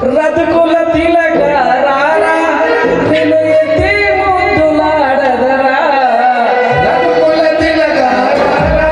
రతుకుల తిలక రారా నేను ఎత్తి ముద్దులాడదరా రతుకుల తిలక రారా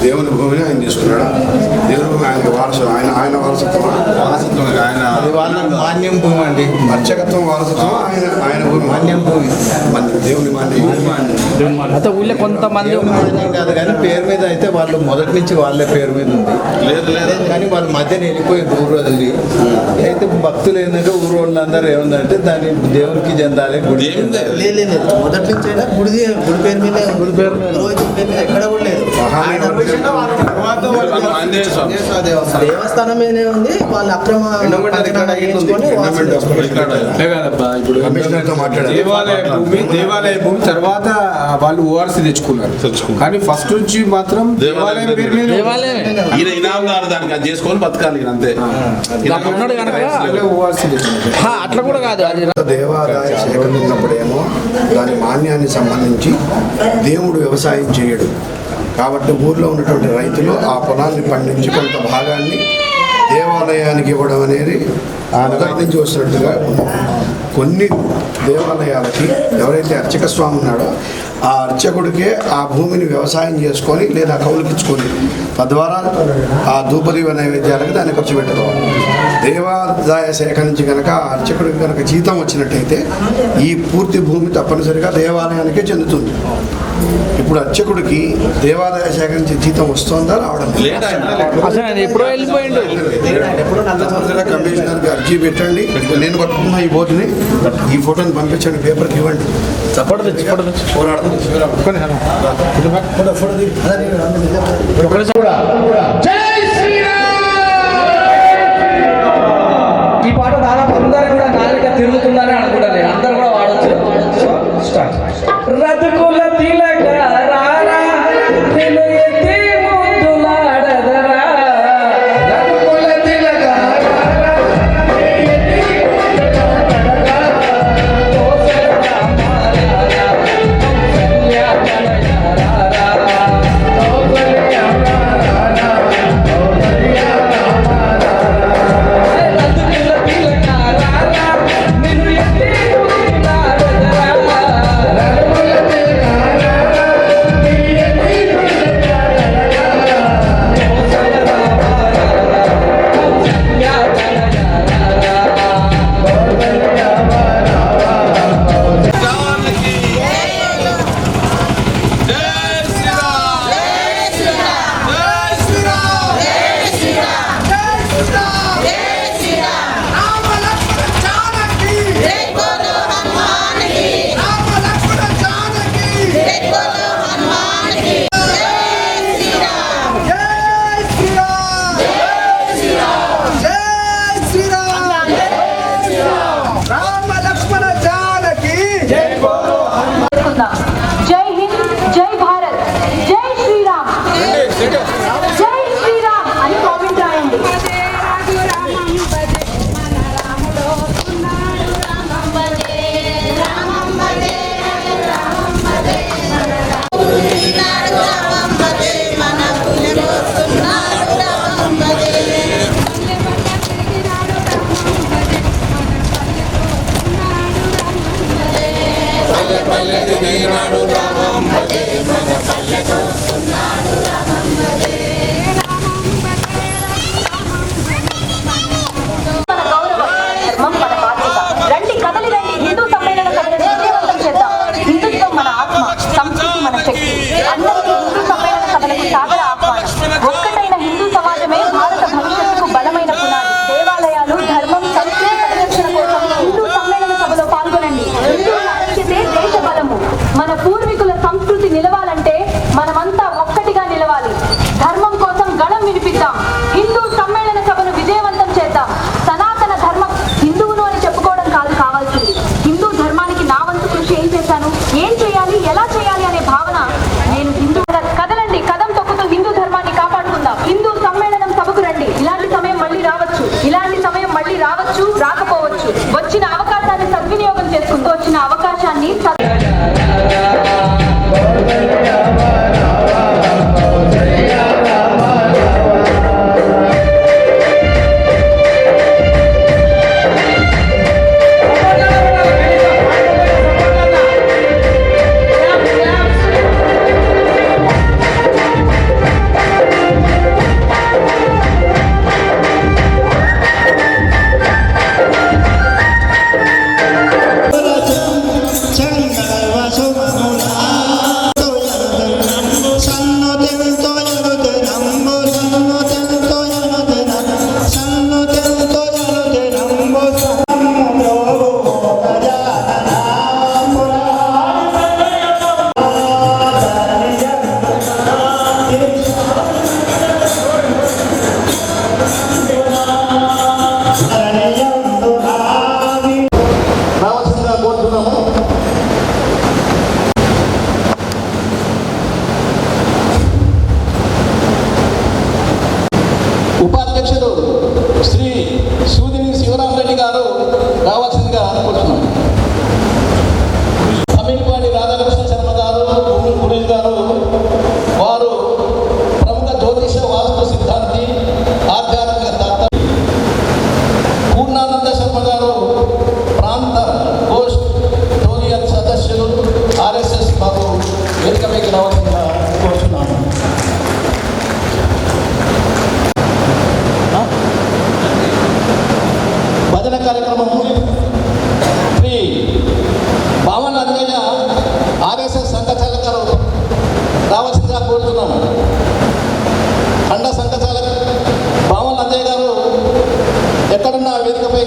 దేవుని భూమిని ఆయన తీసుకున్నాడు. దేవుని భూమి ఆయనకి వారసు, ఆయన వారసత్వం ఆయన మాన్యం భూమి అండి. అర్చకత్వం వారసత్వం ఆయన భూమి, మాన్యం భూమి, దేవుని మాన్యం. అయితే ఊళ్ళో కొంతమంది కాదు కానీ పేరు మీద అయితే వాళ్ళు మొదటి నుంచి వాళ్ళే పేరు మీద ఉంది. లేదు కానీ వాళ్ళ మధ్యన వెళ్ళిపోయి ఊరు వదిలి అయితే భక్తులు ఏంటంటే ఊరు వాళ్ళందరూ ఏముందంటే దాన్ని దేవునికి చెందాలి గుడి లేదు మొదటి నుంచి అయినా గుడి పేరు మీద ఎక్కడ కూడా లేదు. దేవస్థానం మీదనే ఉంది. వాళ్ళు అక్రమ దేవాలయ భూమి తర్వాత వాళ్ళు ఓఆర్సీ తెచ్చుకున్నారు. కానీ ఫస్ట్ నుంచి మాత్రం దేవాలయం పేరు మీద దానికి చేసుకొని బతకాలి అంతే. అట్లా కూడా కాదు. అది దేవాదాయ సేకరణ ఉన్నప్పుడేమో దాని మాన్యాన్ని సంబంధించి దేవుడు వ్యవసాయం చేయడు కాబట్టి ఊర్లో ఉన్నటువంటి రైతులు ఆ పొలాన్ని పండించి కొంత భాగాన్ని దేవాలయానికి ఇవ్వడం అనేది మొదటి నుంచి వస్తున్నట్టుగా కొన్ని దేవాలయాలకి ఎవరైతే అర్చక స్వామి ఉన్నాడో ఆ అర్చకుడికే ఆ భూమిని వ్యవసాయం చేసుకొని లేదా కౌలుకిచ్చుకొని తద్వారా ఆ ధూపదీప నైవేద్యాలకు దాన్ని ఖర్చు పెట్టుకోవాలి. దేవాదాయ శాఖ నుంచి కనుక ఆ అర్చకుడికి కనుక జీతం వచ్చినట్టయితే ఈ పూర్తి భూమి తప్పనిసరిగా దేవాలయానికే చెందుతుంది. ఇప్పుడు అర్చకుడికి దేవాదాయ శాఖ నుంచి జీతం వస్తుందా రావడం లేదా అసలు ఆయన ఎప్పుడో వెళ్ళిపోయిండు. తప్పనిసరిగా కమిషనర్కి అర్జీ పెట్టండి. నేను పట్టుకున్న ఈ బోర్డుని ఈ ఫోటోని పంపించండి, పేపర్కి ఇవ్వండి. పోరాడదాం. ఈ పాట దాదాపు అందరు కూడా నాలుక తిరుగుతుందని అనుకుంటాను నేను. అందరు కూడా వాడచ్చు. స్టార్ట్. రతుకుల తిలక రారా నిన్ను ఎత్తి ముద్దులాడదరా. రతుకుల తిలక రారా నిన్ను ఎత్తి ముద్దులాడదరా. కోసల రామారారా కౌసల్య తనయారారా. కౌసల్య రామారారా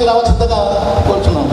వేదిక రావాల్సిందిగా కోరుచున్నాం.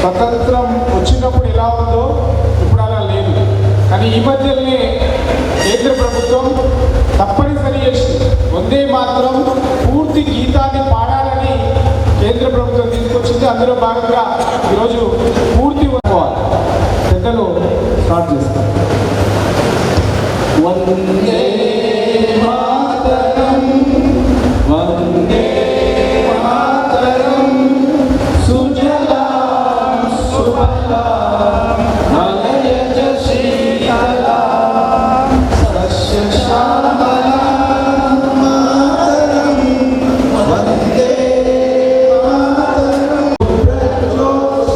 స్వతంత్రం వచ్చినప్పుడు ఎలా ఉందో ఇప్పుడు అలా లేదు. కానీ ఈ మధ్యనే కేంద్ర ప్రభుత్వం తప్పనిసరి చేసింది. వందే మాత్రం పూర్తి గీతాన్ని పాడాలని కేంద్ర ప్రభుత్వం తీసుకొచ్చింది. అందులో భాగంగా ఈరోజు పూర్తి పెద్దలు స్టార్ట్ చేస్తారు. వందే మాతరం వందే మాతరం సుజలాం సుఫలాం మలయజ శీతలాం సస్యశ్యామలాం మాతరం వందే మాతరం ప్రజోత్స్నామహితయా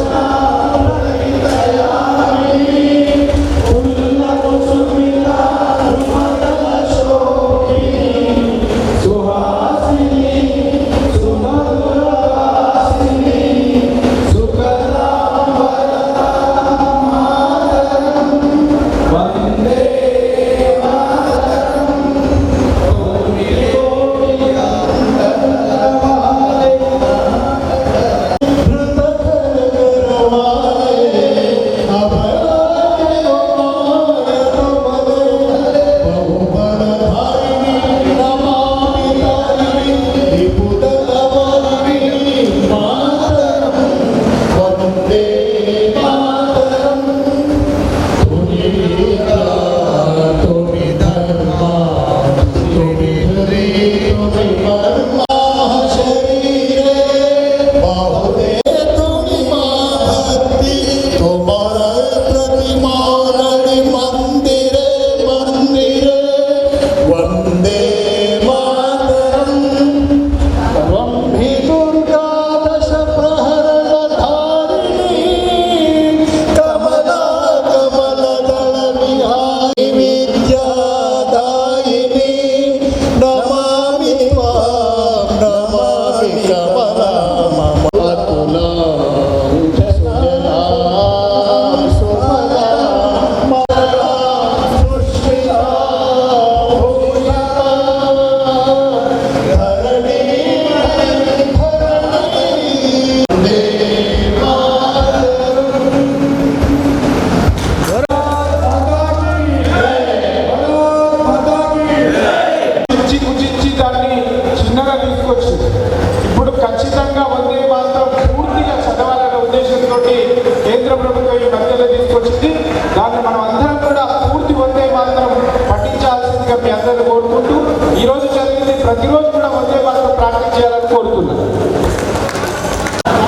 ఉంది. దాన్ని మనం అందరం కూడా పూర్తి వందే మాత్రం పఠించాల్సిందిగా మీ అందరిని కోరుకుంటూ ఈరోజు జరిగింది ప్రతిరోజు కూడా వందే మాత్రం ప్రాక్టీస్ చేయాలని కోరుతున్నాను.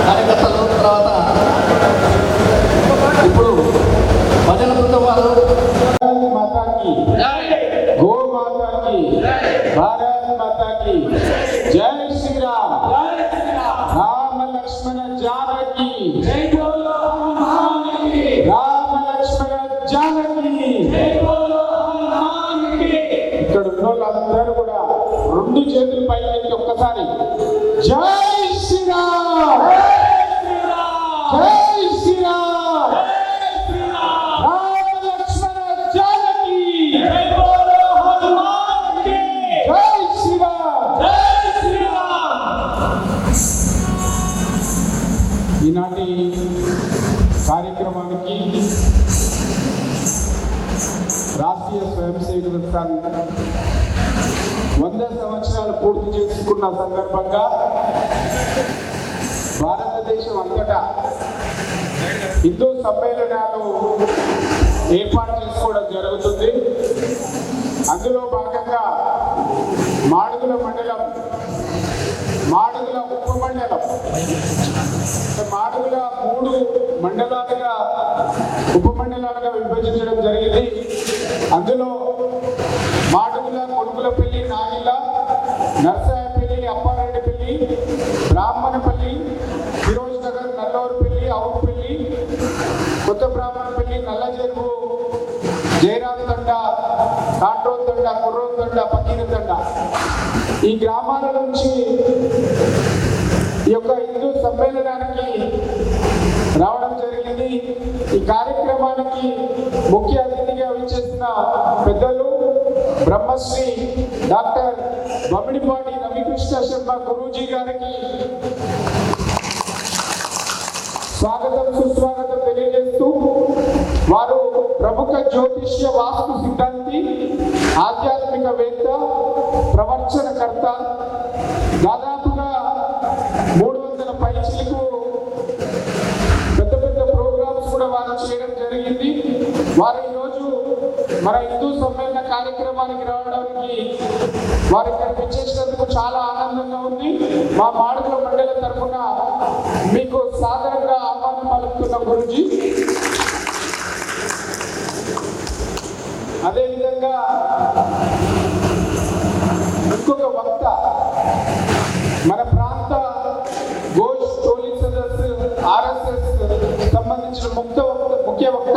కార్యకర్తలు తర్వాత ఇప్పుడు భజన బృందం వారు మాతాకి గో మాతాకి భారత్ మాతాకి జై శ్రీరామ్ రామ లక్ష్మణ జానకి రామ లక్ష్మణ జానకి. ఇక్కడ ఉన్న వాళ్ళందరూ కూడా రెండు చేతులు పైకి ఒక్కసారి జై శ్రీరామ్ జై శ్రీరామ్ రామ లక్ష్మణ జానకి జై శ్రీరామ్. ఈనాటి కార్యక్రమానికి రాష్ట్రీయ స్వయం సేవక సంఘ్ 100 సంవత్సరాలు పూర్తి చేసుకున్న సందర్భంగా భారతదేశం అంతటా హిందూ సమ్మేళనాలు ఏర్పాటు చేసుకోవడం జరుగుతుంది. అందులో భాగంగా మాడుగుల మండలం, మాడుగుల ఉపమండలం, మాడుగుల 3 మండలాలుగా ఉపమండలాలుగా విభజించడం జరిగింది. అందులో మాడుగుల, కొడుకులపల్లి, నాగిల, నర్సాయపల్లి, అప్పారెడ్డిపల్లి, బ్రాహ్మణపల్లి, ఫిరోజ్ నగర్, నల్లూరుపల్లి, అవుట్పల్లి, కొత్త బ్రాహ్మణపల్లి, నల్లజెరువు, జయరాం తండ, కాట్రోల్ తండ, కుర్రోల్ తండ, పకీర తండ, ఈ గ్రామాల నుంచి ఈ యొక్క హిందూ సమ్మేళనానికి రావడం జరిగింది. ఈ కార్యక్రమానికి ముఖ్య అతిథిగా విచ్చేసిన పెద్దలు బ్రహ్మశ్రీ డాక్టర్ బమ్మిడిపాటి రవికృష్ణ శర్మ గురూజీ గారికి స్వాగతం సుస్వాగతం తెలియజేస్తూ, వారు ప్రముఖ జ్యోతిష్య వాస్తు సిద్ధాంతి, ఆధ్యాత్మికవేత్త, ప్రవచనకర్త. దాదాపుగా 300 పైచిలకు పెద్ద పెద్ద ప్రోగ్రామ్స్ కూడా వారు చేయడం జరిగింది. వారు ఈరోజు మన హిందూ సమ్మేళన కార్యక్రమానికి రావడానికి వారు ఇక్కడికి వచ్చేసినందుకు చాలా ఆనందంగా ఉంది. మా మాడుగుల మండలి తరఫున మీకు సాదరంగా ఆహ్వానం పలుకుతున్న గురుజీ. అదేవిధంగా ఇంకొక వక్త, మన ప్రాంత ఘోష్ టోలీ సదస్సు RSS సంబంధించిన ముఖ్య వక్త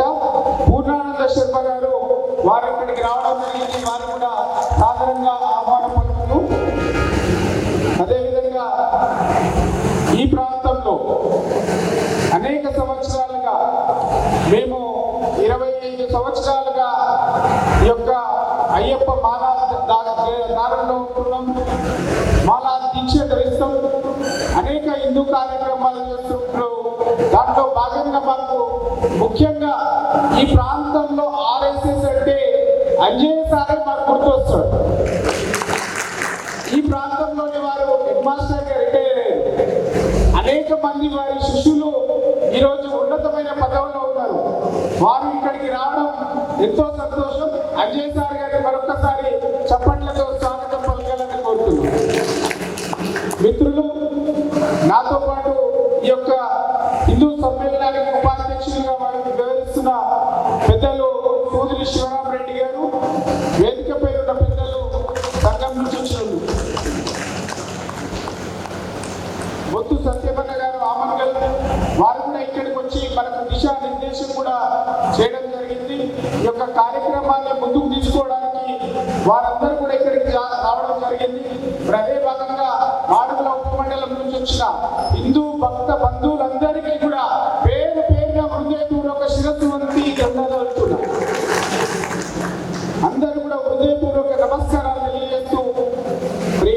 పూర్ణానంద శర్మ గారు వారు ఇక్కడికి రావడం జరిగింది. వారు కూడా సాధారణంగా ఆహ్వానం పలుకుతూ, అదేవిధంగా ఈ ప్రాంతంలో అనేక సంవత్సరాలుగా మేము 25 సంవత్సరాలుగా ఈ యొక్క అయ్యప్ప మాలా దారంలో ఉంటున్నాం, మాలా దీక్ష ధరిస్తాం, అనేక హిందూ కార్యక్రమాలు చేస్తుంటారు. దాంట్లో భాగంగా మాకు ముఖ్యంగా ఈ ప్రాంతంలో RSS అంటే అంజయ్య సారే మాకు గుర్తొస్తాడు. ఈ ప్రాంతంలోని వారు హెడ్ మాస్టర్గా రిటైర్ అయ్యారు. అనేక మంది వారి శిష్యులు ఈరోజు ఉన్నతమైన పదవుల్లో ఉన్నారు. వారు ఇక్కడికి రావడం ఎంతో సంతోషం. అంజయ్ సార్ గారికి మరొకసారి చప్పట్లతో స్వాగతం పలకాలని కోరుతున్నాను. మిత్రులు, నాతో పాటు ఈ యొక్క హిందూ సమ్మేళనానికి ఉపాధ్యక్షులుగా వారికి వివరిస్తున్న పెద్దలు సూదిరి శివరామరెడ్డి గారు, వేదికపై ఉన్న పెద్దలు, సంఘం నుంచి బొత్తు సత్యమన్న గారు, ఆమన్గల్, వారు కూడా ఇక్కడికి వచ్చి మనకు దిశానిర్దేశం కూడా చేయడం జరిగింది. ఈ యొక్క కార్యక్రమాన్ని ముందుకు తీసుకోవడానికి వారందరూ కూడా ఇక్కడికి రావడం జరిగింది. అదే భాగంగా మాడుగుల ఉపమండలం నుంచి వచ్చిన హిందూ భక్త బంధువులందరికీ కూడా పేరు పేరుగా హృదయపూర్వక శిరస్సు వంటి దండాలుతున్నారు. అందరూ కూడా హృదయపూర్వక నమస్కారాలు తెలియజేస్తూ, మరి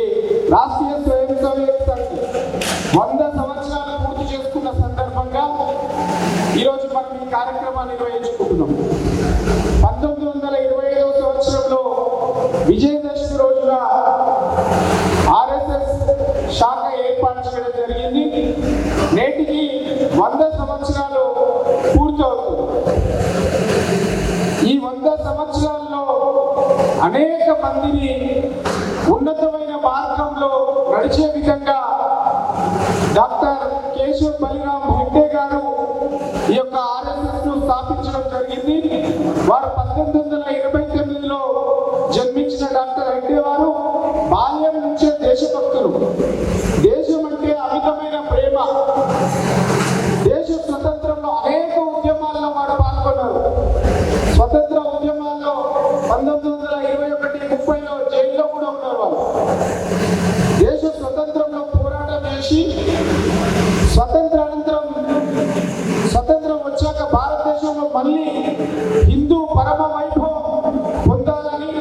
రాష్ట్రీయ స్వయం సేవక సంఘ్ 100 సంవత్సరాలు పూర్తి చేసుకున్న సందర్భంగా ఈరోజు మనం ఈ కార్యక్రమాన్ని నిర్వహించుకుంటున్నాం. 1925వ సంవత్సరంలో విజయదశమి రోజున RSS శాఖ ఏర్పాటు చేయడం జరిగింది. నేటికి 100 సంవత్సరాలు పూర్తవుతుంది. అనేక మందిని ఉన్నతమైన మార్గంలో నడిచే విధంగా డాక్టర్ కేశవ్ బలిరామ్ హెగ్డే గారు ఈ యొక్క ఆర్ఎస్ఎస్ ను స్థాపించడం జరిగింది. వారు 1929లో జన్మించిన డాక్టర్ హెగ్డే వారు బాల్యం నుంచే దేశభక్తులు. దేశం అంటే అమితమైన ప్రేమ. దేశ స్వతంత్రంలో అనేక ఉద్యమాల్లో వారు పాల్గొన్నారు. స్వతంత్ర ఉద్యమాల్లో 1921-30లో జైల్లో కూడా ఉన్నారు. వాళ్ళు దేశ స్వతంత్రంలో పోరాటం చేసి స్వతంత్రం వచ్చాక భారతదేశంలో మళ్ళీ హిందూ పరమ వైభవం పొందాలని,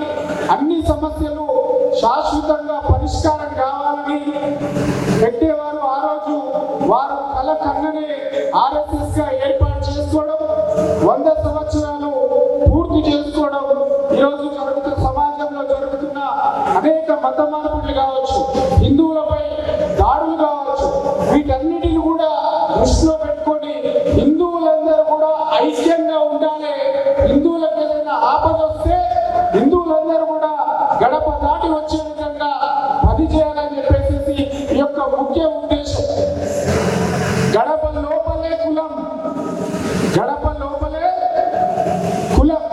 అన్ని సమస్యలు శాశ్వతంగా పరిష్కారం కావాలని పెట్టేవారు. ఆ రోజు వారు కల కన్ననే ఆర్ఎస్ఎస్ గా ఏర్పాటు చేసుకోవడం, 100 సంవత్సరాలు పూర్తి చేసుకోవడం, ఈరోజు సమాజంలో జరుగుతున్న అనేక మత మార్పులు కావచ్చు, హిందువులపై దాడులు కావచ్చు, వీటన్నిటిని కూడా దృష్టిలో పెట్టుకొని హిందువులందరూ కూడా ఐక్యంగా ఉండాలి. హిందువులకు ఏదైనా ఆపద వస్తే హిందువులందరూ కూడా గడప దాటి వచ్చే విధంగా పని చేయాలని చెప్పేసి ఈ యొక్క ముఖ్య ఉద్దేశం. గడప లోపలే కులం, గడప లోపలే కులం,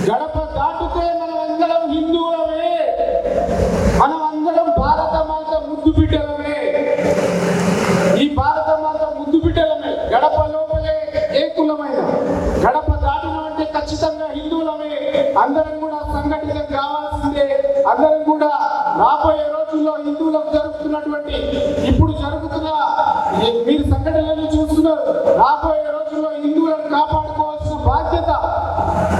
గడప దాటితే మనమందరం హిందువులమే, మనమందరం భారత మాత ముద్దు బిడ్డలమే. ఈ భారత మాత ముద్దు బిడ్డలమే. గడప లోపలే ఏ కులమైన గడప దాటిన అంటే ఖచ్చితంగా హిందువులమే. అందరం కూడా సంఘటితం కావాల్సిందే. అందరం కూడా రాబోయే రోజుల్లో హిందువులకు జరుగుతున్నటువంటి ఇప్పుడు జరుగుతున్న మీరు సంఘటనలను చూస్తున్నారు. రాబోయే రోజుల్లో హిందువులను కాపాడుకోవాల్సిన బాధ్యత.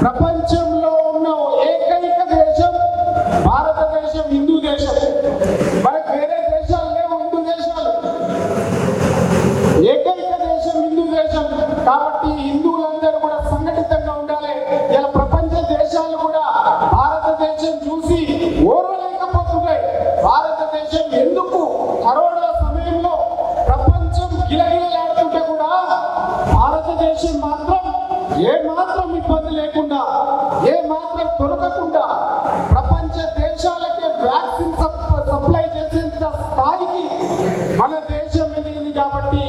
ప్రపంచంలో ఉన్న ఏకైక దేశం భారతదేశం, హిందూ దేశం. మనకు వేరే దేశాలు లేవు, హిందూ దేశాలు. ఏకైక దేశం హిందూ దేశం. కాబట్టి హిందువులందరూ కూడా సంఘటితంగా ఉండాలి. ఇలా ప్రపంచ దేశాలు కూడా భారతదేశం చూసి ఓర్వలేకపోతున్నాయి. భారతదేశం ఎందుకు కరోనా సమయంలో ప్రపంచం గిలగిలలాడుతుంటే కూడా భారతదేశం మాత్రం ఏ మాత్రం ఇబ్బంది లేకుండా, ఏ మాత్రం తొలగకుండా ప్రపంచ దేశాలకే వ్యాక్సిన్ సప్లై చేసేంత స్థాయికి మన దేశం ఎదిగింది. కాబట్టి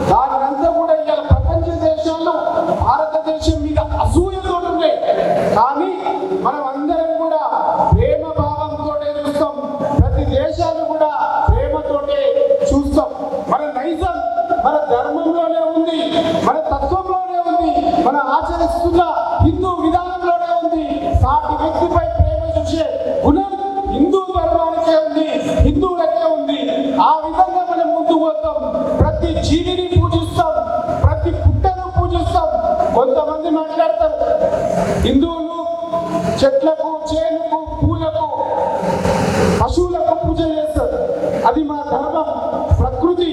దానినంతా కూడా ఇలా ప్రపంచ దేశాలు భారతదేశం మీద అసూయతో ఉన్నాయి. కానీ మనం అందరం కూడా ప్రేమ భావంతో చూస్తాం. ప్రతి దేశాలు కూడా ప్రేమతోటే చూస్తాం. మన నైజం మన ధర్మంలోనే ఉంది, మన తత్వంలోనే ఉంది, మన ఆచరిస్తున్న హిందూ విధానంలోనే ఉంది. సాటి వ్యక్తిపై ప్రేమ చూసే గుణం హిందూ ధర్మానికే ఉంది, హిందువులకే ఉంది. ఆ విధంగా మనం ముందుకు పోతాం. ప్రతి జీవిని పూజిస్తాం, ప్రతి పుట్టను పూజిస్తాం. కొంతమంది మాట్లాడతారు హిందువులు చెట్లకు, చేనుకు, పూలకు, పశువులకు పూజ చేస్తారు. అది మా ధర్మం. ప్రకృతి,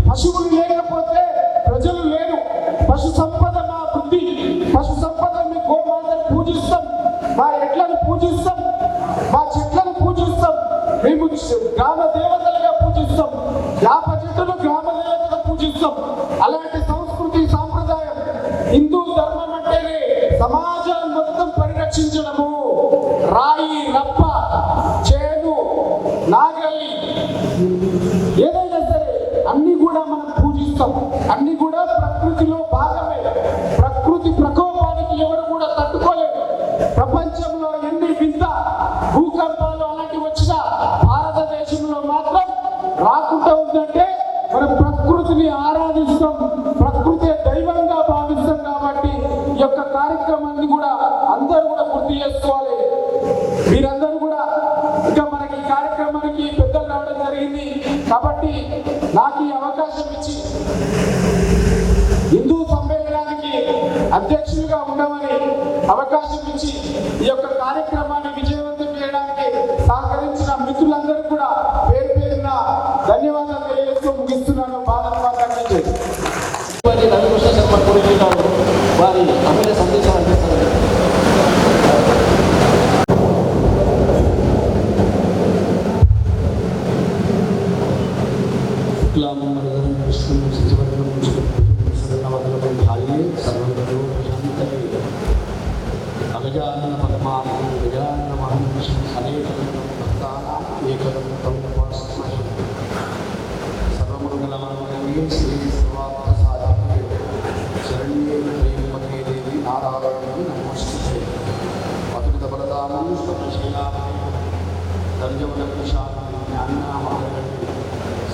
పశువులు లేకపోతే ప్రజలు లేరు. పశు సంపద మా బుద్ధి. పశు సంపద మీ గోమాతను పూజిస్తాం, మా ఎడ్లను పూజిస్తాం, మా చెట్లను పూజిస్తాం. మేము గ్రామ దేవతలుగా పూజిస్తాం. యాప చెట్టును గ్రామ దేవతగా పూజిస్తాం. అలాంటి సంస్కృతి సాంప్రదాయం. హిందూ ధర్మం అంటేనే సమాజాన్ని మొత్తం పరిరక్షించడము. రాయి, రప్ప, చేను, నాగలి, ఏదైనా సరే అన్ని కూడా మనం పూజిస్తాం. అన్ని కూడా ప్రకృతిలో భాగమే. ప్రకృతి ప్రకోపానికి ఎవరు కూడా తట్టుకోలేరు. ప్రపంచంలో ఎన్ని వింత భూకంపాలు అలాంటివి వచ్చినా భారతదేశంలో మాత్రం రాకుండా ఉందంటే మనం ప్రకృతిని ఆరాధిస్తాం, ప్రకృతి దైవంగా భావిస్తాం. కాబట్టి ఈ యొక్క కార్యక్రమాన్ని కూడా అందరూ కూడా గుర్తు చేసుకోవాలి. మీరందరూ కూడా ఇంకా మనకి ఈ కార్యక్రమానికి పెద్దలు రావడం జరిగింది. కాబట్టి నాకు ఈ అవకాశం ఇచ్చి హిందూ సమ్మేళనానికి అధ్యక్షులుగా ఉండమని అవకాశం ఇచ్చి ఈ యొక్క కార్యక్రమాన్ని విజయవంతం చేయడానికి సహకరించిన మిత్రులందరూ కూడా పేరు పేరున ధన్యవాదాలు తెలియజేస్తూ ముగిస్తున్నాను. భారత మాత కీ జై. రవికృష్ణ శర్మ కోరుకుంటారు. వారి అమూల్య సందేశం అందిస్తారు. अगजानन पद्मार्कं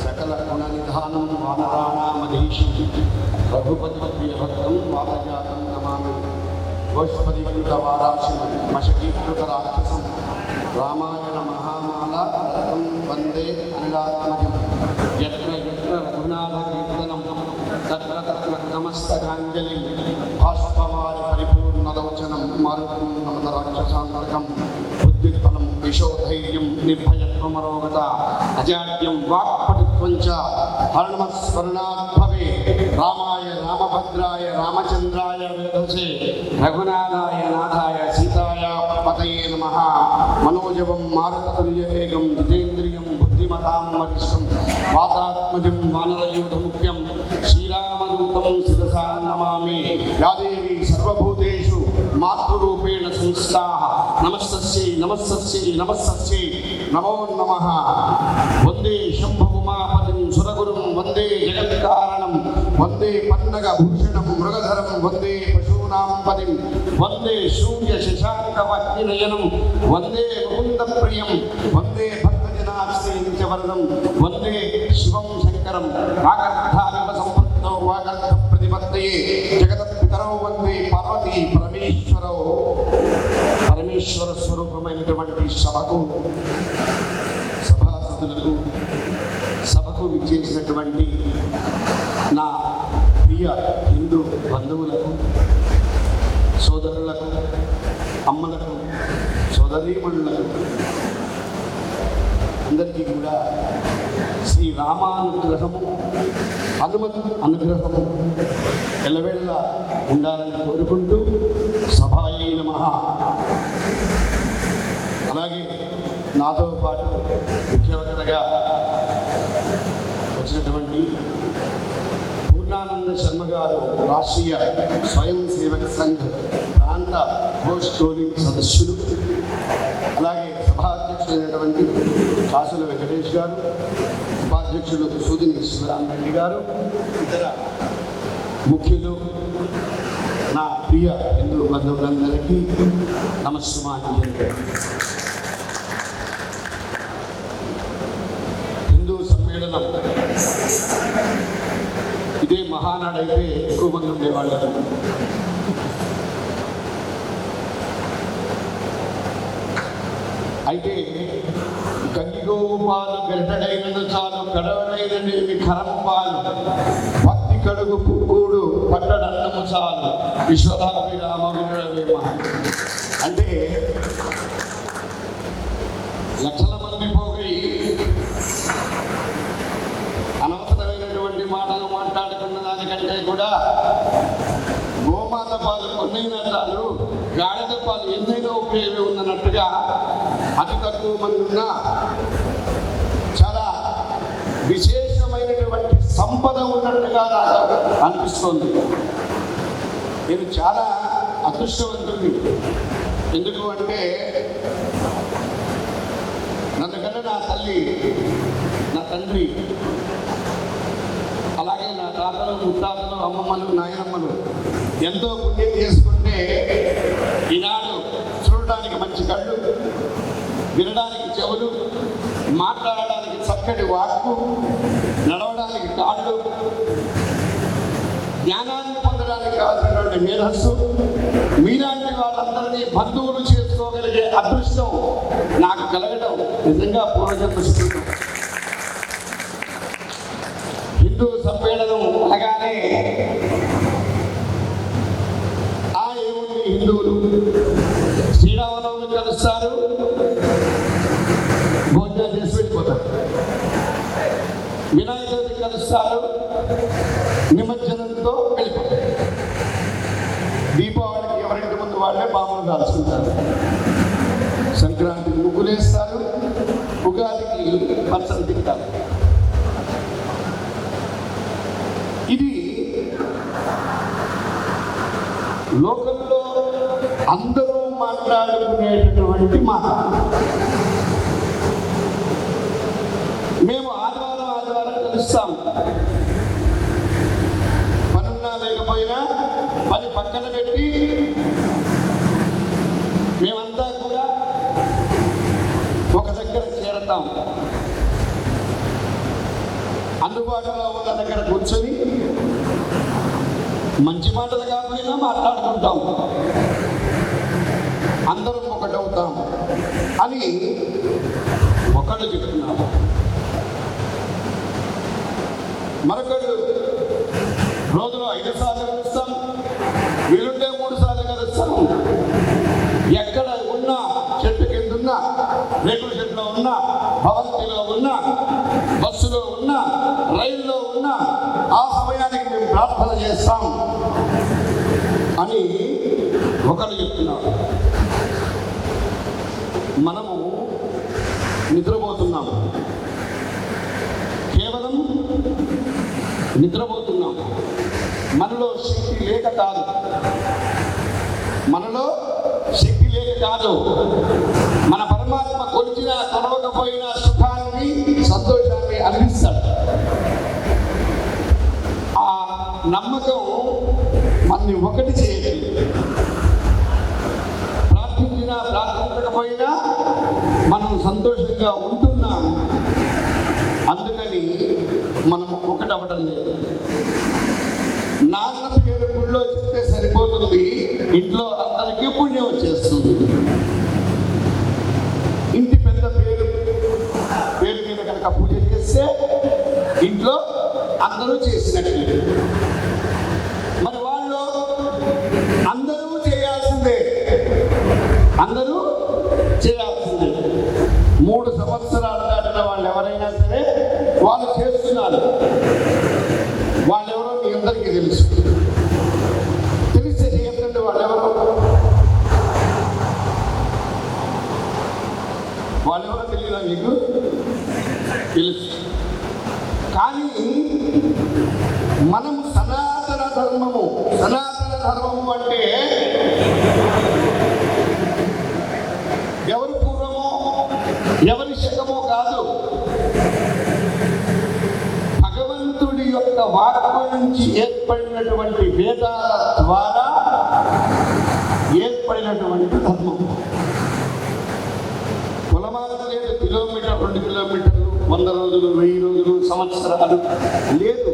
సకల గుణ నిధానం వానరాణామధీశం రఘుపతి ప్రియభక్తం వాదజాతం నమామి గోష్పదివంతవారాశి మశకీకృత రాక్షసం రామాయణ మహామాల రథం వందే అనిలాత్మజం యత్ర యత్ర రఘునాథ కీర్తనం తత్ర తత్ర నమస్తకాంజలి బాష్పవారి పరిపూర్ణదవచనం మారుతం నమద రాక్షసాంతకం బుద్ధిఫలం యశోధైర్యం నిర్భయత్వమరోగత అజాడ్యం వాక్పటుత్వం చ హరణమస్మరణాద్భవే రామాయ రామభద్రాయ రామచంద్రాయ వేదసే రఘునాథాయ నాథాయ సీతాయ పతయే నమః మనోజవం మారుతతుల్యవేగం జితేంద్రియం బుద్ధిమతాం వరిష్టం వాతాత్మజం వానరయూథముఖ్యం శ్రీరామదూతం శిరసా నమామి యాదేవి సర్వభూతేషు మాతృరూపేణ సంస్థాః నమస్తస్యై నమస్తస్యై నమస్తస్యై నమో నమః వందే శంభుమాపతిం సురగురుం వందే జగత్కారణం వందే పన్నగభూషణం మృగధరం వందే పశూనాం పదిం వందే సూర్య శశాంకవహ్నినయనం వందే ముకుందప్రియం వందే భక్తజనాశ్రయించవరదం వందే శివం శంకరం వాగర్ధావివ సంపృక్తౌ వాగర్ధ ప్రతిపత్తయే జగత్పితరౌ వందే పార్వతీ పరమేశ్వరౌ. పరమేశ్వర స్వరూపమైనటువంటి సభాసదులకు సభకు విచ్చేసినటువంటి నా ప్రియ హిందూ బంధువులకు, సోదరులకు, అమ్మలకు, సోదరీమణులకు అందరికీ కూడా శ్రీ రామానుగ్రహము, హనుమత్ అనుగ్రహము ఎల్లవేళ ఉండాలని కోరుకుంటూ సభాయై నమః. అలాగే నాతో పాటు ముఖ్యమంత్రిగా వచ్చినటువంటి పూర్ణానంద శర్మ గారు రాష్ట్రీయ స్వయం సేవక సంఘ్ ప్రాంత గోష్ఠోలి సదస్సులు, అలాగే సభాధ్యక్షులైనటువంటి కాసుల వెంకటేష్ గారు, ఉపాధ్యక్షులు సూదిని శివరామరెడ్డి గారు, ఇతర ముఖ్యులు, నా ప్రియ హిందూ బంధువులందరికీ నమస్సుమాంజలి. హిందూ సమ్మేళనం ఇదే మహానాడైతే ఎక్కువ మంది ఉండేవాళ్ళు. అయితే గంగిగోవు పాలు గరిటడైనను చాలు కడవడైననేమి కరంపాలు భక్తి కడుగు పుక్కూడు పట్టడన్నము చాలు విశ్వధాభిరామగుణవేమ. అంటే లక్షల మంది పోయి అనవసరమైనటువంటి మాటలు మాట్లాడుకున్న దానికంటే కూడా గోమాత పాలు కొన్నైనా చాలు, గాడిద పాలు ఎన్నైనా ఉపయోగం ఉన్నట్టుగా అతి తక్కువ మంది ఉన్నా చాలా విశేషమైనటువంటి సంపద ఉన్నట్టుగా నాకు అనిపిస్తుంది. నేను చాలా అదృష్టవంతుడిని. ఎందుకు అంటే నన్నుకన్నా నా తల్లి, నా తండ్రి, అలాగే నా తాతలు, ముత్తాతలు, అమ్మమ్మలు, నాయనమ్మలు ఎంతో పుణ్యం చేసుకుంటే ఈనాడు చూడడానికి మంచి కళ్ళు, వినడానికి చెవులు, మాట్లాడడానికి చక్కటి వాక్కు, నడవడానికి కాళ్ళు, జ్ఞానాన్ని పొందడానికి కావాల్సినటువంటి మేధస్సు, మీలాంటి వాళ్ళందరినీ బంధువులు చేసుకోగలిగే అదృష్టం నాకు కలగడం నిజంగా పూర్వజన్మ సుకృతం. హిందూ సమ్మేళనం అనగానే ఏముంది, హిందువులు శ్రీరామనవమి కలుస్తారు, భోజనాలు చేసి వెళ్ళిపోతారు. వినాయక చవితి కలుస్తారు, నిమజ్జనంతో వెళ్ళిపోతారు. దీపావళికి ఎవరింటి ముందు వాళ్ళే బాంబులు కాల్చుకుంటారు. సంక్రాంతికి ముగ్గులేస్తారు, ఉగాదికి పచ్చడి తింటారు. ఇది లోకంలో అందరూ మాట్లాడుకునేటటువంటి మాట. మేము ఆదివారం కలుస్తాం. పనున్నా లేకపోయినా పని పక్కన పెట్టి మేమంతా కూడా అందుబాటులో ఉన్న దగ్గర కూర్చొని మంచి మాటలు కాకపోయినా మాట్లాడుకుంటాం, అందరం ఒకటవుతాం అని ఒకళ్ళు చెప్తున్నారు. మరొకళ్ళు రోజులో 5 సార్లు కలుస్తాం, వీలుంటే 3 సార్లు కలుస్తాం. ఎక్కడ ఉన్నా, చెట్టు కింద ఉన్నా, రేకుల షెడ్లో ఉన్నా, భవంతిలో ఉన్నా, బస్సులో ఉన్నా, రైల్లో ఉన్నా, ఆ సమయానికి మేము ప్రార్థన చేస్తాం అని ఒకరు చెప్తున్నారు. మనము నిద్రపోతున్నాం, కేవలం నిద్రపోతున్నాం. మనలో శక్తి లేక కాదు, మనలో శక్తి లేక కాదు. మన పరమాత్మ కొలిచినా కొలవకపోయినా సుఖాన్ని, సంతోషాన్ని అందిస్తాడు. ఆ నమ్మకం మనని ఒకటి చేయలేదు. ప్రార్థించినా ప్రార్థించకపోయినా మనం సంతోషంగా ఉంటున్నాం. అందుకని మనం ఒకటవడం లేదు. నాన్న పేరు గుళ్ళో చెప్తే సరిపోతుంది, ఇంట్లో అందరికీ పుణ్యం వచ్చేస్తుంది. ఇంటి పెద్ద పేరు మీద కనుక పూజ చేస్తే ఇంట్లో అందరూ చేసినట్లే. మరి వాళ్ళు అందరూ చేయాల్సిందే, అందరూ చేయాల్సిందే. 3 సంవత్సరాలు దాటిన వాళ్ళు ఎవరైనా సరే వాళ్ళు చేస్తున్నారు. వాళ్ళెవరో మీ అందరికీ తెలుసు. తెలిస్తే చేయొద్దండి, వాళ్ళెవరో తెలియదా మీకు? తెలుసు. కానీ మనము సనాతన ధర్మము అంటే ఎవరు పూర్వమో ఎవరి శకమో కాదు, భగవంతుడి యొక్క వాక్కు నుంచి ఏర్పడినటువంటి వేదాల ద్వారా ఏర్పడినటువంటి ధర్మం. కులమాత లేదు, కిలోమీటర్ 2 కిలోమీటర్లు, 100 రోజులు, 1000 రోజులు, సంవత్సరాలు లేదు.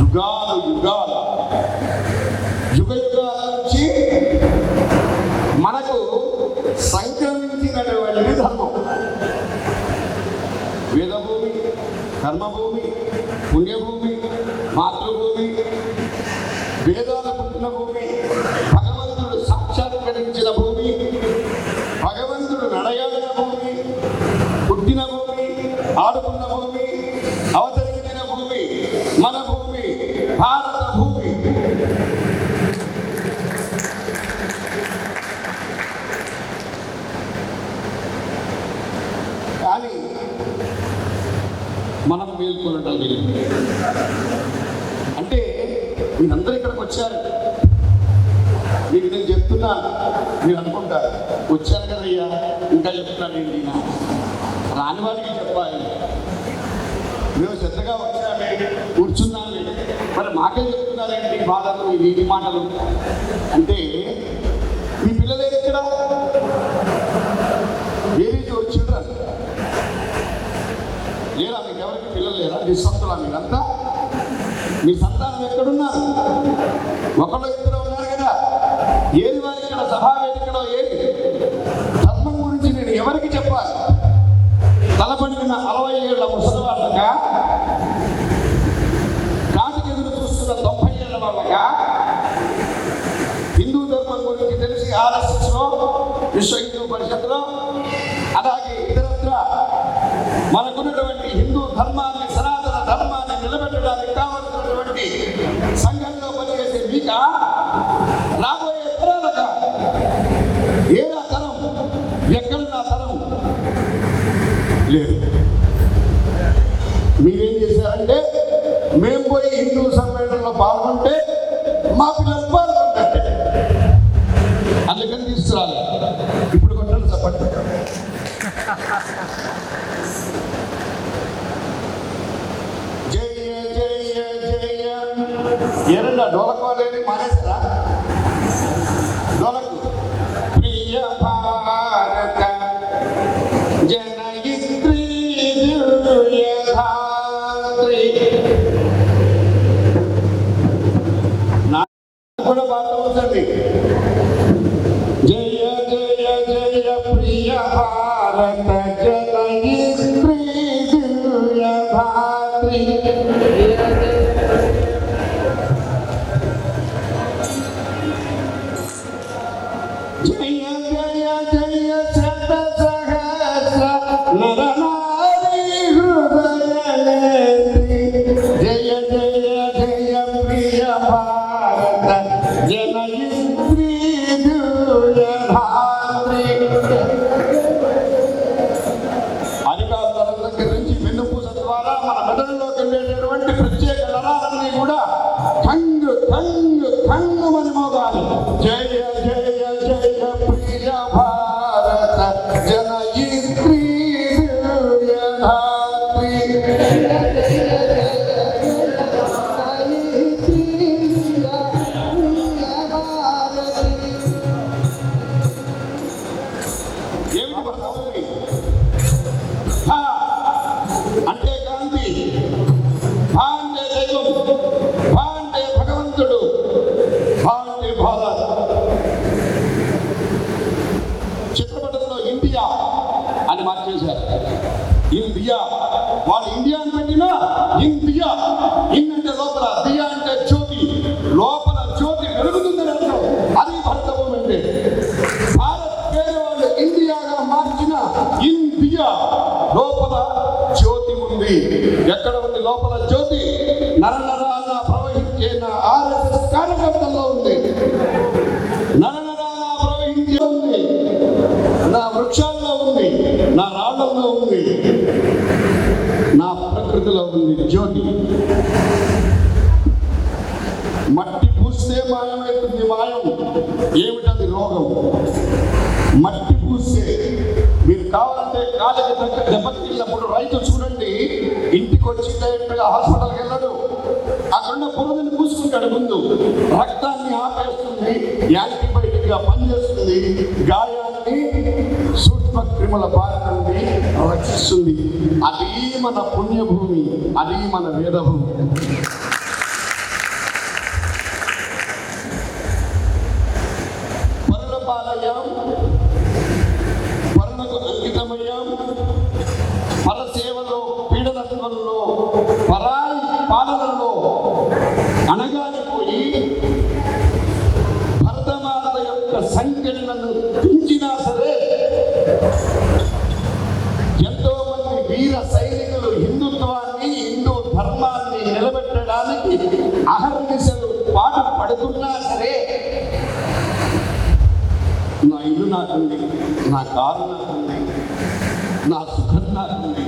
యుగాలు యుగాలు, యుగ యుగాల నుంచి మనకు సంక్రమించినటువంటి ధర్మం. వేదభూమి, కర్మభూమి, పుణ్యభూమి, మాతృభూమి, వేదాలు పుట్టిన భూమి, భగవంతుడు సాక్షాత్కరించిన భూమి, భగవంతుడు నడయాడిన భూమి, పుట్టిన భూమి, ఆడుకున్న భూమి, అవతరించిన భూమి, మన భూమి, భారత భూమి. కానీ మనం మేల్కొనడం లేదు. అంటే మీరందరూ ఇక్కడికి వచ్చారు, మీకు నేను చెప్తున్నాను, మీరు అనుకుంటారు వచ్చాను కదయ్యా ఇంకా చెప్తున్నాను ఏంటి, రాని వారికి చెప్పాలి. మేము శ్రద్ధగా వచ్చామే, కూర్చున్నామే, మరి మాకే చెప్తున్నారేంటి బాధలు, ఈ మాటలు అంటే మీ పిల్లలే ఇక్కడ ఏది చిల్డ్రన్ లేరా? మీకు ఎవరికి పిల్లలు లేరా? నిస్సంతులా మీరంతా? మీ సంతానం ఎక్కడున్నారు? ఒకళ్ళు ఇద్దరు ఉన్నారు కదా. ఏది వారి ఇక్కడ సభా వేదికలో ఏది ధర్మం గురించి నేను ఎవరికి చెప్పాలి? తలపడిన 60 ఏళ్ల ముసలివాళ్ళక, కాటికి ఎదురు చూస్తున్న 90 ఏళ్ల వాళ్ళక, హిందూ ధర్మం గురించి తెలిసి RSSలో, విశ్వ హిందూ పరిషత్లో, అలాగే ఇతరత్ర మనకున్నటువంటి హిందూ ధర్మాన్ని, సనాతన ధర్మాన్ని నిలబెట్టడానికి కావలసినటువంటి సంఘంలో పనిచేసే మీక, రాబోయే తరాలక ఏడా తరం, ఎక్కడున్నా తరం లేదు. మీరేం చేశారంటే మేము పోయి హిందూ సమ్మేళనంలో పాల్గొంటే మా పిల్లలు పాల్గొంటే అందుకని తీసుకురాలి. ఇప్పుడు కొట్టాలి చెప్పండి. జయ జయ జయ ఏరన్నా డోలకోలేని మానేసారా? డోలకు ప్రియ భారత జనయిత్రీ ధాత్రి కూడా పాడవచ్చండి. జయ జయ జయ ప్రియ భారత జనయిత్రీ దివ్య ధాత్రి. జయ జయ జయ శత సహస్ర నరనారీ హృదయనేత్రి. జయ జయ జయ ప్రియ భారత జనయిత్రీ దివ్య ధాత్రి. అధికారుల దగ్గర నుంచి వెన్నుపూస ద్వారా మన మెదడులోకి వెళ్ళేటటువంటి ప్రత్యేక నరాలన్నీ కూడా ఠంగ్ ఠంగ్ ఠంగ్ అని మోగాలి. జయ జయ జయ ప్రియ భారత జనయిత్రీ దివ్య ధాత్రి. ఏమిటి పడతావు? అంటే గాంధీ, భా అంటే దైవం, భా అంటే భగవంతుడు, భా అంటే భారత్. చిత్రపటంలో ఇండియా అని మార్చేశారు. ఇండియా, వాళ్ళు ఇండియా అని పెట్టినా ఇండియా. ఇన్ అంటే లోపల, దియా అంటే జ్యోతి, లోపల జ్యోతి వెలుగుతుందని అర్థం. అది భరతభూమి అంటే. భారత్ పేరు వాళ్ళు ఇండియాగా మార్చిన ఇండియా, లోపల జ్యోతి ఉంది. ఎక్కడ ఉంది లోపల జ్యోతి? నరనరాన ప్రవహించే నా ఆర్ఎస్ఎస్ కార్యకర్తల్లో ఉంది. నరనరాన ప్రవహించే ఉంది, నా వృక్షాల్లో ఉంది, నా రాళ్లలో ఉంది, నా ప్రకృతిలో ఉంది జ్యోతి. మట్టి పూస్తే మాయమవుతుంది మాయం. ఏమిటది? రోగం. మట్టి పూస్తే మీరు కావాలంటే కాళ్ళకి దగ్గర దెబ్బతిన్నప్పుడు రైతు చూడండి, ఇంటికి వచ్చి డైరెక్ట్గా హాస్పిటల్కి వెళ్ళడు. అక్కడున్న పురుగుని పూసుకుంటాడు. ముందు రక్తాన్ని ఆపేస్తుంది, యాంటీబయాటిక్గా పనిచేస్తుంది, గాయాన్ని సూక్ష్మ క్రిముల బారి నుండి రక్షిస్తుంది. అది మన పుణ్యభూమి, అది మన వేదభూమి. పరుల పాలయం, పరులకు అంకితమయ్యాం. పరసేవలో, పీడనత్వంలో, పరాయి పాలనలో అణగారిపోయి భరతమాత యొక్క సంఖ్యలను పెంచినా సరే ఎంతో మంది వీర సైనికులు హిందుత్వాన్ని, హిందూ ధర్మాన్ని నిలబెట్టడానికి అహర్నిశలు పాటు పడుతున్నా సరే, నా ఇల్లు నాకుంది, నా కారు నాకుంది, నా సుఖం నాకుంది,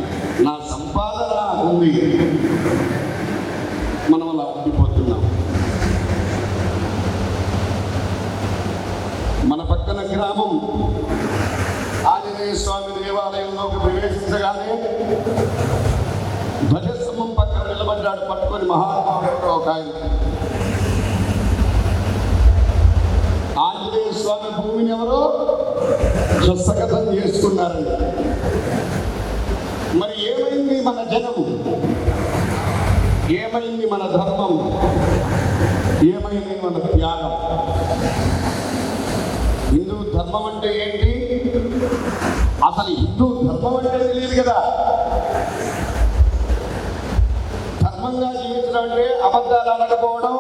నా సంపాదన నాకుంది, మనం అలా ఉండిపోతున్నాం. మన పక్కన గ్రామం ఆంజనేయ స్వామి దేవాలయంలోకి ప్రవేశించగానే ధ్వజస్తంభం పక్కన నిలబడ్డాడు పట్టుకొని మహానుభావుడు ఒక ఆయన. ఆంజనేయ స్వామి భూమిని ఎవరో హస్తగతం చేసుకున్నారండి. మరి ఏమైంది మన జనం? ఏమైంది మన ధర్మం? ఏమైంది మన త్యాగం? హిందూ ధర్మం అంటే ఏంటి? అసలు హిందూ ధర్మం అంటే తెలియదు కదా. ధర్మంగా జీవించడం అంటే అబద్ధాలు అనకపోవడం,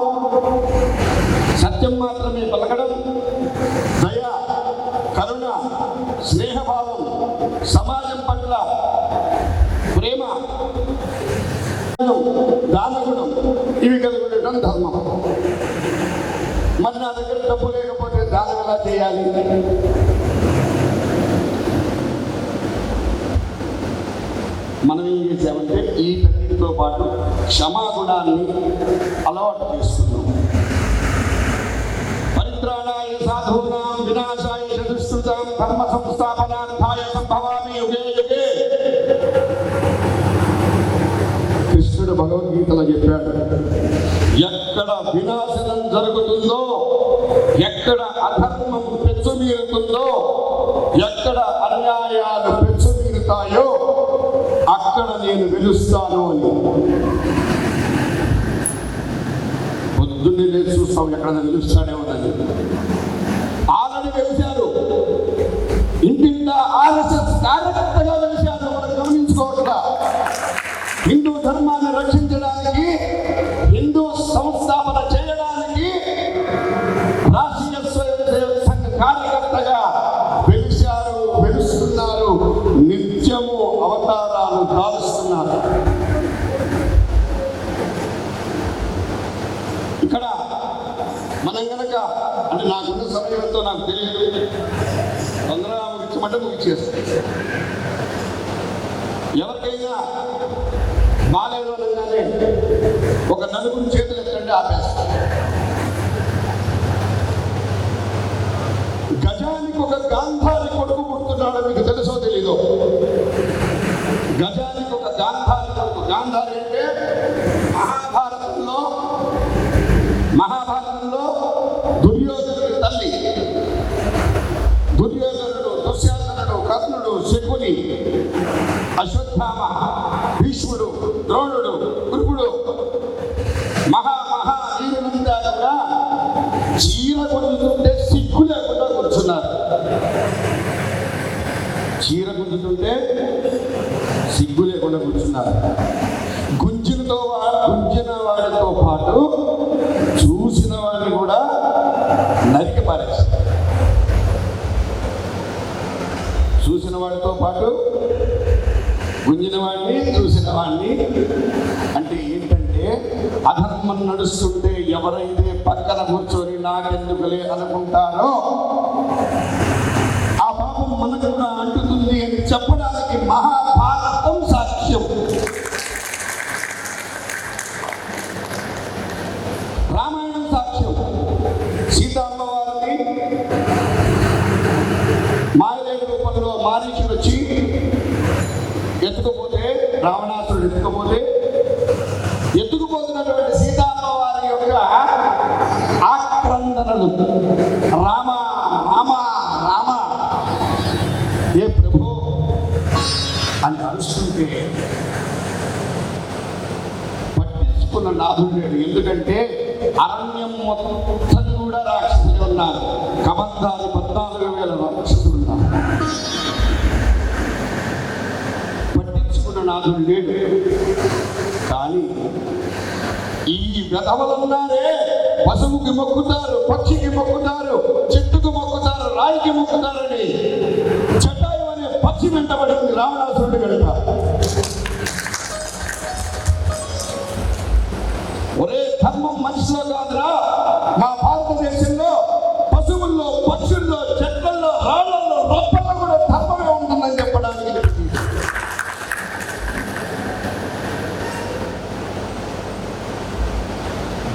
సత్యం మాత్రమే పలకడం, దయ, కరుణ, స్నేహభావం, సమాజం పట్ల ప్రేమ, దానగుణం, ఇవి కలిగి ఉండటం ధర్మం. మరి నా దగ్గర డబ్బు లేకపోతే దానం ఎలా చేయాలి? మనం ఏం చేసామంటే ఈ తల్లితో పాటు క్షమాగుణాన్ని అలవాటు చేసుకున్నాం. పరిత్రాణాయ సాధూనాం వినాశాయ చతుష్కృతాం ధర్మ సంస్థాపనార్థాయ సంభవామి యుగే యుగే. కృష్ణుడు భగవద్గీతలో చెప్పాడు, ఎక్కడ వినాశనం జరుగుతుందో, ఎక్కడ అధర్మం పెచ్చుమీరుతుందో, ఎక్కడ అన్యాయాలు పెచ్చుమీరుతాయో అక్కడ నేను వెలుస్తాను అని. పొద్దున్నే లేచి చూస్తాం ఎక్కడైనా వెలుస్తాడేమోనని. ఆల్రెడీ వెలిశారు, ఇంటింట RSS కార్యకర్తగా వెలిశారు. మనం గమనించుకోవట్లా. హిందూ ధర్మాన్ని రక్షించడానికి, హిందూ సంస్థాపన చేయడానికి రాష్ట్రీయ స్వయం సేవక సంఘ కార్యకర్తగా వెలిశారు, వెలుస్తున్నారు, నిత్యము అవతారాలు దాలుస్తున్నారు. ఇక్కడ మనం గనక అంటే నాకున్న సమయంతో నాకు తెలియదు, తొందరగా ముగించమంటే ముగించేస్తాం. ఎవరికైనా బాగాలేదు అనగానే ఒక నలుగురు చేతులు ఎత్తండి ఆపేస్తాం. గజానికి ఒక గాంధారి కొడుకు పుడుతున్నాడు, మీకు తెలుసో తెలీదో? గజానికి ఒక గాంధారి కొడుకు. గాంధారి అంటే మహాభారతంలో దుర్యోధనుడి తల్లి. దుర్యోధనుడు, దుశ్శాసనుడు, కర్ణుడు, శకుని, అశ్వత్థామ, భీష్ముడు, ద్రోణుడు, కృపుడు, వీరులంతా కూడా చీర గుంజుతుంటే సిగ్గు లేకుండా కూర్చున్నారు. చీర గుంజుతుంటే సిగ్గు లేకుండా కూర్చున్నారు. గుంజిన వాడితో పాటు చూసిన వాడిని కూడా నరికి పారేస్తారు. చూసిన వాడితో పాటు గుంజిన వాడిని, చూసిన వాడిని. అంటే ఏంటంటే అధర్మం నడుస్తుంటే ఎవరైతే పక్కన కూర్చొని నాకెందుకులే అనుకుంటారో ఆ పాపం మనకు కూడా అంటుతుంది అని చెప్పడానికి మహాభారతం సాక్ష్యం. రామాయణం సాక్ష్యం. సీతమ్మ వారిని మాయలేని రూపంలో మారీచుడు వచ్చి ఎత్తుకుపోతే, రావణాసురుడు ఎత్తుకుపోతున్నటువంటి సీతమ్మ వారి యొక్క ఆక్రందనలు, రామ రామ రామ ఏ ప్రభు అని అరుస్తుంటే పట్టించుకున్న నాథుడు లేడు. ఎందుకంటే అరణ్యం మొత్తం కూడా రాక్షసులు ఉన్నారు. కబంధాలు 14,000 రాక్షసులు ఉన్నారు. పట్టించుకున్న నాథుడు లేడు. కానీ ఈ వెధవలున్నారే, పశువుకి మొక్కుతారు, పక్షికి మొక్కుతారు, చెట్టుకు మొక్కుతారు, రాయికి మొక్కుతారని జటాయు అనే పక్షి వెంటబడింది రావణాసురుడి వెంట. ఒరే ధర్మం మనిషిలో కాదురా, మా భారతదేశంలో పశువుల్లో, పక్షుల్లో, చెట్లలో, రాళ్లలో, రొప్పల్లో కూడా ధర్మమే ఉంటుందని చెప్పడానికి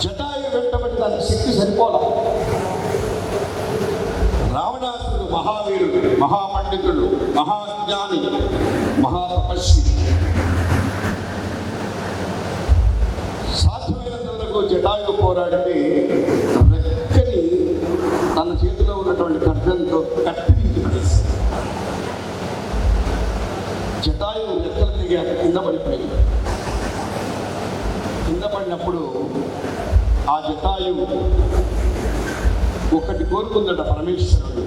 జటాయు వెంటబడి దానికి శక్తి సరిపోలా. రావణాసురుడు మహావీరుడు, మహాపండితుడు, మహాజ్ఞాని, మహాతపస్వి. సాధ్యమైనంత వరకు జటాయు పోరాడితే రెక్కని తన చేతిలో ఉన్నటువంటి ఖడ్గంతో కత్తిరించి పడేసి జటాయు రెక్కలు దిగాక కింద పడిపోయింది. కింద పడినప్పుడు ఆ జటాయు ఒకటి కోరుకుందట పరమేశ్వరుడు,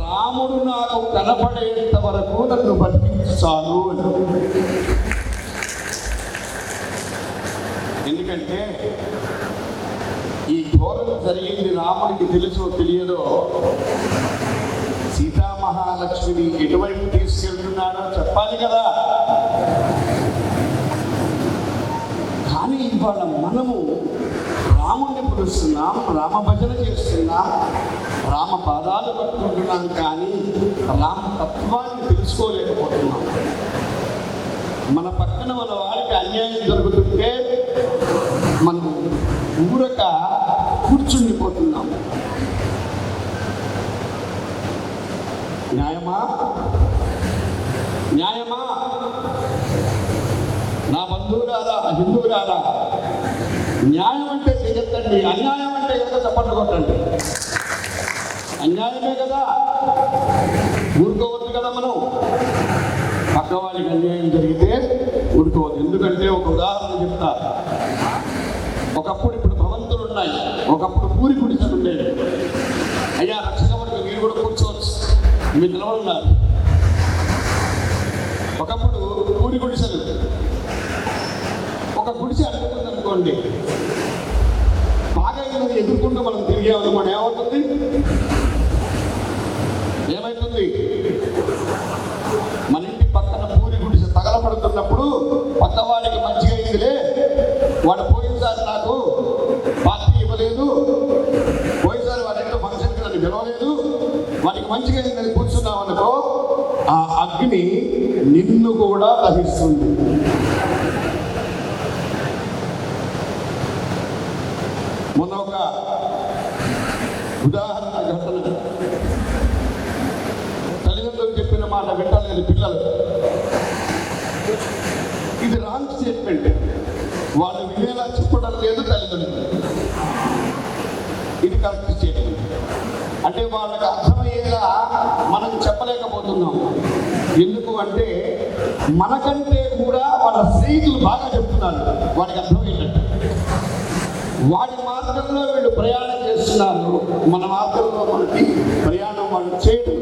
రాముడు నాకు కనపడేంత వరకు నన్ను బతికించాను అని. ఎందుకంటే ఈ ఘోరం జరిగింది రాముడికి తెలుసో తెలియదో, సీతామహాలక్ష్మిని ఎటువైపు తీసుకెళ్తున్నాడో చెప్పాలి కదా. కానీ ఇవాళ మనము రాముడిని పిలుస్తున్నాం, రామ భజన చేస్తున్నాం, రామ పాదాలు పట్టుకుంటున్నాం, కానీ రామ తత్వాన్ని తెలుసుకోలేకపోతున్నాం. మన పక్కన మన వాడికి అన్యాయం జరుగుతుంటే మనం ఊరక కూర్చుండిపోతున్నాం. న్యాయమా న్యాయమా? నా బంధువులారా, హిందువులారా, న్యాయం అంటే చెయ్యొద్దండి, అన్యాయం అంటే ఏదో చప్పట్లు కొట్టండి. అన్యాయమే కదా, ఊరుకోవద్దు కదా. మనం పక్కవాడికి అన్యాయం జరిగితే ఊరుకోవద్దు. ఎందుకంటే ఒక ఉదాహరణ చెప్తా. ఒక ఒకప్పుడు ఇప్పుడు భవంతులు ఉన్నాయి, ఒకప్పుడు పూరి గుడిసెలు ఉండేవి. అయ్యా రక్షకవర్గం మీరు కూడా కూర్చోవచ్చు, మీరు నిలబడున్నారు. ఒకప్పుడు పూరి గుడిసెలు, ఒక గుడిసె అడ్డుకుంది అనుకోండి, బాగా ఎదుర్కొంటూ మనం తిరిగామనుకోండి, ఏమవుతుంది? మన ఇంటి పక్కన పూరి గుడిసె తగలబడుతున్నప్పుడు పక్కవాడికి మంచిగా అయిందిలే, వాడు పోయినసారి నాకు పార్టీ ఇవ్వలేదు, పోయినసారి వాడి ఇంట్లో ఫంక్షన్కి నన్ను పిలవలేదు, వాడికి మంచిగా అయిందని కూర్చున్నావు అనుకో, ఆ అగ్ని నిన్ను కూడా దహిస్తుంది. మొన్న ఒక ఉదాహరణ ఘటన, తల్లిదండ్రులు చెప్పిన మాట వింటలేదు పిల్లలు. ఇది రాంగ్ స్టేట్మెంట్, వాళ్ళు వినేలా చెప్పడం లేదు తల్లిదండ్రులు. ఇది కరెక్ట్ స్టేట్మెంట్. అంటే వాళ్ళకి అర్థమయ్యేలా మనం చెప్పలేకపోతున్నాం. ఎందుకు అంటే మనకంటే కూడా వాళ్ళ స్నేహితులు బాగా చెప్తున్నారు, వాడికి అర్థమయ్యేటట్టు. వాడి మార్గంలో వీళ్ళు ప్రయాణం చేస్తున్నారు, మన మార్గంలో మనకి ప్రయాణం వాళ్ళు చేయడం.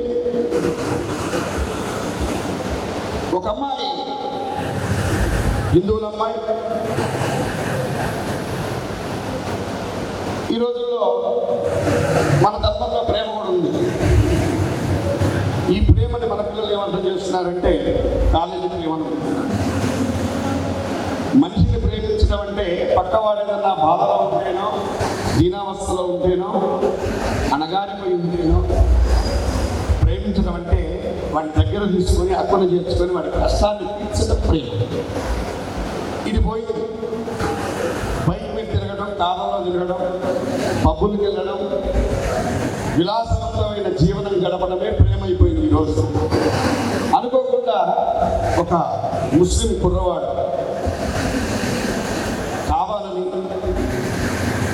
ఒక అమ్మాయి, హిందువుల అమ్మాయి, ఈ రోజుల్లో మన ధర్మంలో ప్రేమ కూడా ఉంది. ఈ ప్రేమని మన పిల్లలు ఏమర్థం చేస్తున్నారంటే కాలేజీ ప్రేమనుకుంటున్నారు. మనిషిని ప్రేమించడం అంటే పక్కవాడేదన్నా బాధలో ఉంటేనో, దీనావస్థలో ఉంటేనో, అణగారిపోయి ఉంటేనో ప్రేమించడం అంటే వాడి దగ్గర తీసుకొని అర్పణ చేసుకొని వాడి కష్టాన్ని తీర్చడం ప్రేమ. ఇది పోయింది. బైక్ మీద తిరగడం, కాలంలో తిరగడం, పబ్బులకు వెళ్ళడం, విలాసవంతమైన జీవనం గడపడమే ప్రేమ అయిపోయింది ఈరోజు. అనుకోకుండా ఒక ముస్లిం కుర్రవాడు కావాలని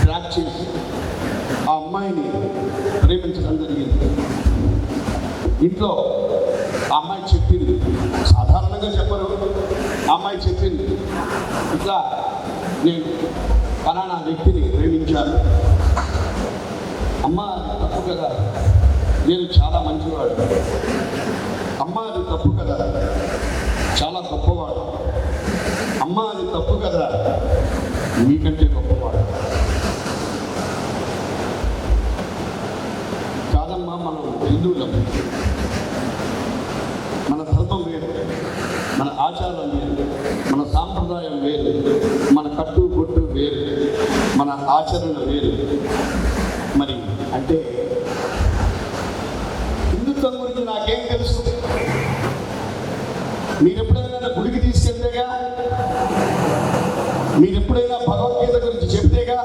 ట్రాక్ చేసి ఆ అమ్మాయిని ప్రేమించడం జరిగింది. ఇంట్లో ఆ అమ్మాయి చెప్పింది, సాధారణంగా చెప్పరు, ఆ అమ్మాయి చెప్పింది, ఇట్లా నేను ఫలానా వ్యక్తిని ప్రేమించాను. అమ్మ అది తప్పు కదా, నేను చాలా మంచివాడు. అమ్మ అది తప్పు కదా, చాలా గొప్పవాడు. అమ్మ అది తప్పు కదా, మీకంటే గొప్పవాడు. కాదమ్మా, మనం హిందువులం, మన ధర్మం వేరు, మన ఆచారం వేరు, మన సాంప్రదాయం వేరు, మన కట్టు బొట్టు వేరు, మన ఆచరణ వేరు. మరి అంటే హిందుత్వం గురించి నాకేం తెలుసు? మీరెప్పుడైనా గుడికి తీసుకెళ్తేగా, మీరెప్పుడైనా భగవద్గీత గురించి చెప్తేగా,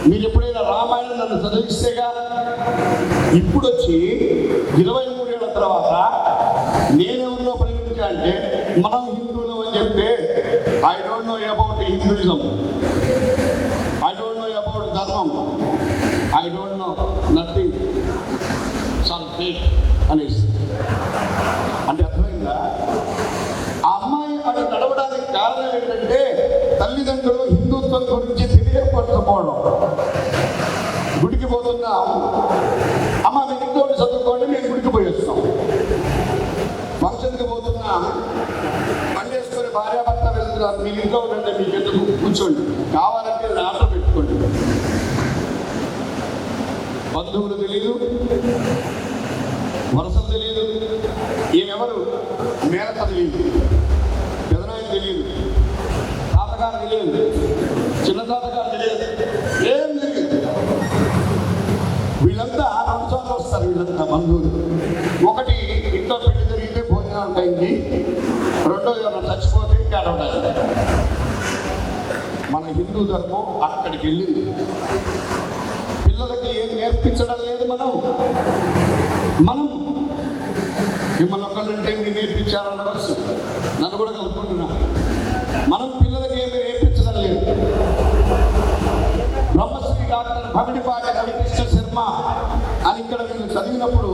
మీరెప్పుడైనా రామాయణం నన్ను చదివిస్తేగా. ఇప్పుడు వచ్చి 23 ఏళ్ల తర్వాత నేనెవరిలో ప్రేమించా అంటే మనం హిందువులం అని చెప్తే I don't know about Hinduism, I don't know about ధర్మం, I don't know nothing, some fake అనేసి. అంటే అర్థమైందా? ఆ అమ్మాయి అటు నడవడానికి కారణం ఏంటంటే తల్లిదండ్రులు హిందుత్వం గురించి తెలియపరచకపోవడం. గుడికి పోతున్నాం, అమ్మ మీరు ఇంకోటి చదువుకోండి, మేము గుడికి పోయేస్తాం. ఫంక్షన్కి పోతున్నా, పండేసుకొని భార్యాభర్త వెళ్తున్నారు, మీరు ఇంట్లో ఉండండి, మీకు ఎందుకు, కూర్చోండి, కావాలంటే ఆర్డర్ పెట్టుకోండి. బంధువులు తెలీదు, వరసలు తెలియదు, ఈమెవరు మేనత తెలియదు, పెదనాయన తెలియదు, తాతగారు తెలియదు, చిన్న తాతగారు తెలియదు, ఏం తెలియదు. వీళ్ళంతా 2 సార్లు వస్తారు. వీళ్ళంతా బంధువులు. ఒకటి ఇంట్లో పెళ్లి జరిగితే భోజనాలు టైంకి, రెండోది ఎవరైనా చచ్చిపోతే కేడవడానికి. మన హిందూ ధర్మం అక్కడికి వెళ్ళింది. పిల్లలకి ఏం నేర్పించడం లేదు. మనం మిమ్మల్ని ఒకళ్ళంటే మీరు నేర్పించారనవచ్చు, నన్ను కూడా కలుపుకుంటున్నా. మనం పిల్లలకి ఏమి నేర్పించడం లేదు. బ్రహ్మశ్రీ డాక్టర్ భగడిపాటి రవికృష్ణ శర్మ అని ఇక్కడ మీరు చదివినప్పుడు